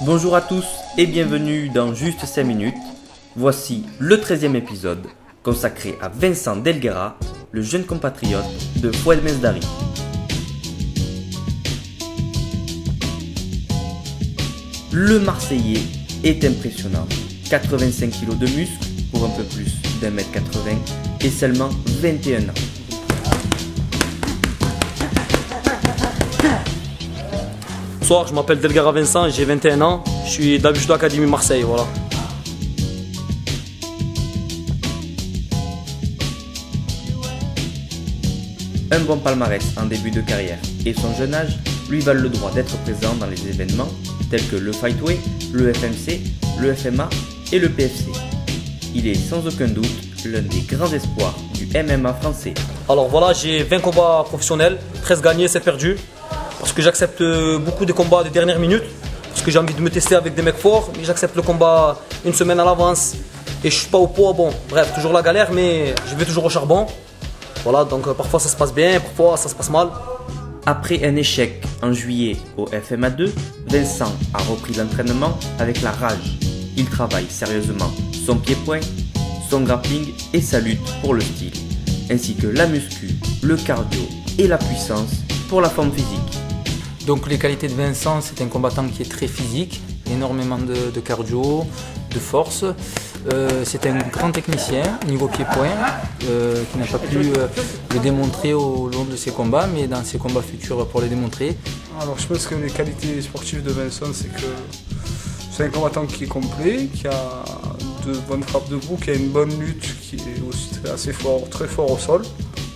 Bonjour à tous et bienvenue dans Juste 5 minutes. Voici le 13e épisode consacré à Vincent Delguera, le jeune compatriote de Fouad Mesdari. Le Marseillais est impressionnant. 85 kg de muscles pour un peu plus d'1m80 et seulement 21 ans. Bonsoir, je m'appelle Delguera Vincent, j'ai 21 ans, je suis de la Judo Academy Marseille, voilà. Un bon palmarès en début de carrière et son jeune âge lui valent le droit d'être présent dans les événements tels que le Fightway, le FMC, le FMA et le PFC. Il est sans aucun doute l'un des grands espoirs du MMA français. Alors voilà, j'ai 20 combats professionnels, 13 gagnés, 7 perdus. Parce que j'accepte beaucoup des combats de dernière minute. Parce que j'ai envie de me tester avec des mecs forts. Mais j'accepte le combat une semaine à l'avance. Et je suis pas au poids, bon. Bref, toujours la galère, mais je vais toujours au charbon. Voilà, donc parfois ça se passe bien, parfois ça se passe mal. Après un échec en juillet au FMA 2, Vincent a repris l'entraînement avec la rage. Il travaille sérieusement son pied-point, son grappling et sa lutte pour le style, ainsi que la muscu, le cardio et la puissance pour la forme physique. Donc les qualités de Vincent, c'est un combattant qui est très physique, énormément de cardio, de force. C'est un grand technicien niveau pied-point qui n'a pas pu le démontrer au long de ses combats, mais dans ses combats futurs pour le démontrer. Alors je pense que les qualités sportives de Vincent, c'est que c'est un combattant qui est complet, qui a de bonnes frappes debout, qui a une bonne lutte, qui est aussi assez fort, très fort au sol.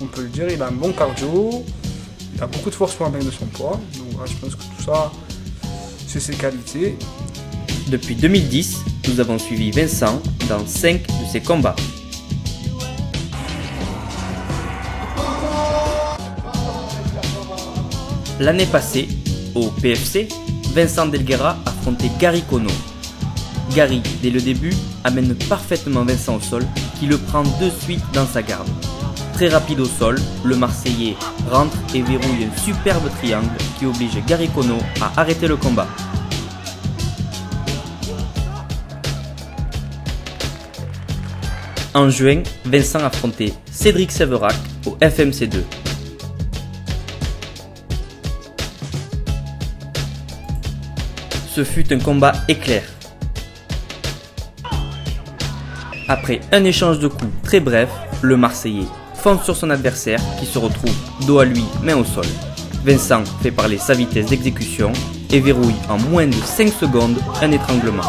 On peut le dire, il a un bon cardio. Il a beaucoup de force pour un mec de son poids, donc voilà, je pense que tout ça, c'est ses qualités. Depuis 2010, nous avons suivi Vincent dans 5 de ses combats. L'année passée, au PFC, Vincent Delguera affrontait Gary Kono. Gary, dès le début, amène parfaitement Vincent au sol, qui le prend de suite dans sa garde. Très rapide au sol, le Marseillais rentre et verrouille un superbe triangle qui oblige Gary Kono à arrêter le combat. En juin, Vincent affrontait Cédric Séverac au FMC 2. Ce fut un combat éclair. Après un échange de coups très bref, le Marseillais fonce sur son adversaire qui se retrouve dos à lui, main au sol. Vincent fait parler sa vitesse d'exécution et verrouille en moins de 5 secondes un étranglement.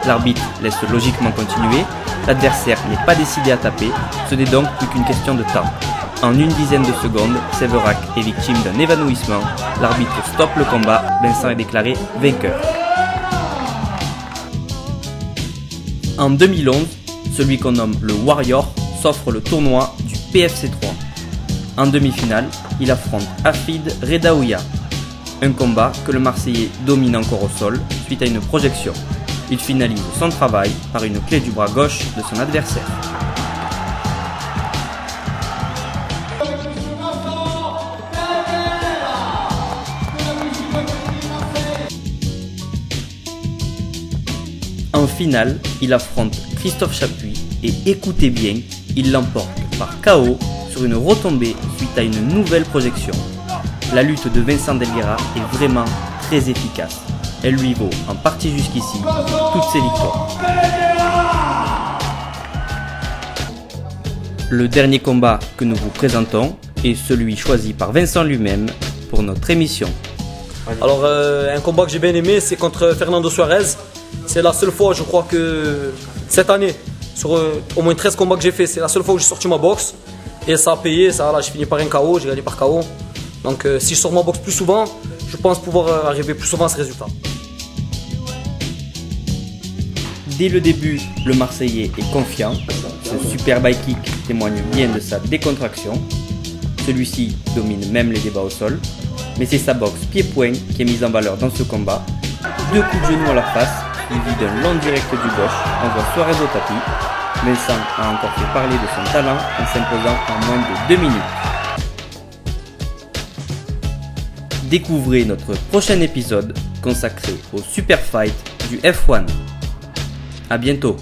L'arbitre laisse logiquement continuer, l'adversaire n'est pas décidé à taper, ce n'est donc plus qu'une question de temps. En une dizaine de secondes, Séverac est victime d'un évanouissement, l'arbitre stoppe le combat, Vincent est déclaré vainqueur. En 2011, celui qu'on nomme le Warrior s'offre le tournoi du PFC 3. En demi-finale, il affronte Hafid Redaouia. Un combat que le Marseillais domine encore au sol suite à une projection. Il finalise son travail par une clé du bras gauche de son adversaire. En finale, il affronte Christophe Chapuis et écoutez bien, il l'emporte par KO sur une retombée suite à une nouvelle projection. La lutte de Vincent Delguera est vraiment très efficace. Elle lui vaut en partie jusqu'ici toutes ses victoires. Le dernier combat que nous vous présentons est celui choisi par Vincent lui-même pour notre émission. Alors un combat que j'ai bien aimé, c'est contre Fernando Suarez. C'est la seule fois, je crois que cette année, sur au moins 13 combats que j'ai fait, c'est la seule fois où j'ai sorti ma boxe. Et ça a payé, ça, là, j'ai fini par un KO, j'ai gagné par KO. Donc si je sors ma boxe plus souvent, je pense pouvoir arriver plus souvent à ce résultat. Dès le début, le Marseillais est confiant. Ce super high kick témoigne bien de sa décontraction. Celui-ci domine même les débats au sol. Mais c'est sa boxe pied-point qui est mise en valeur dans ce combat. 2 coups de genou à la face, suivi d'un long direct du gauche, envoie Suarez au tapis. Vincent a encore fait parler de son talent en s'imposant en moins de 2 minutes. Découvrez notre prochain épisode consacré au super fight du F1. A bientôt.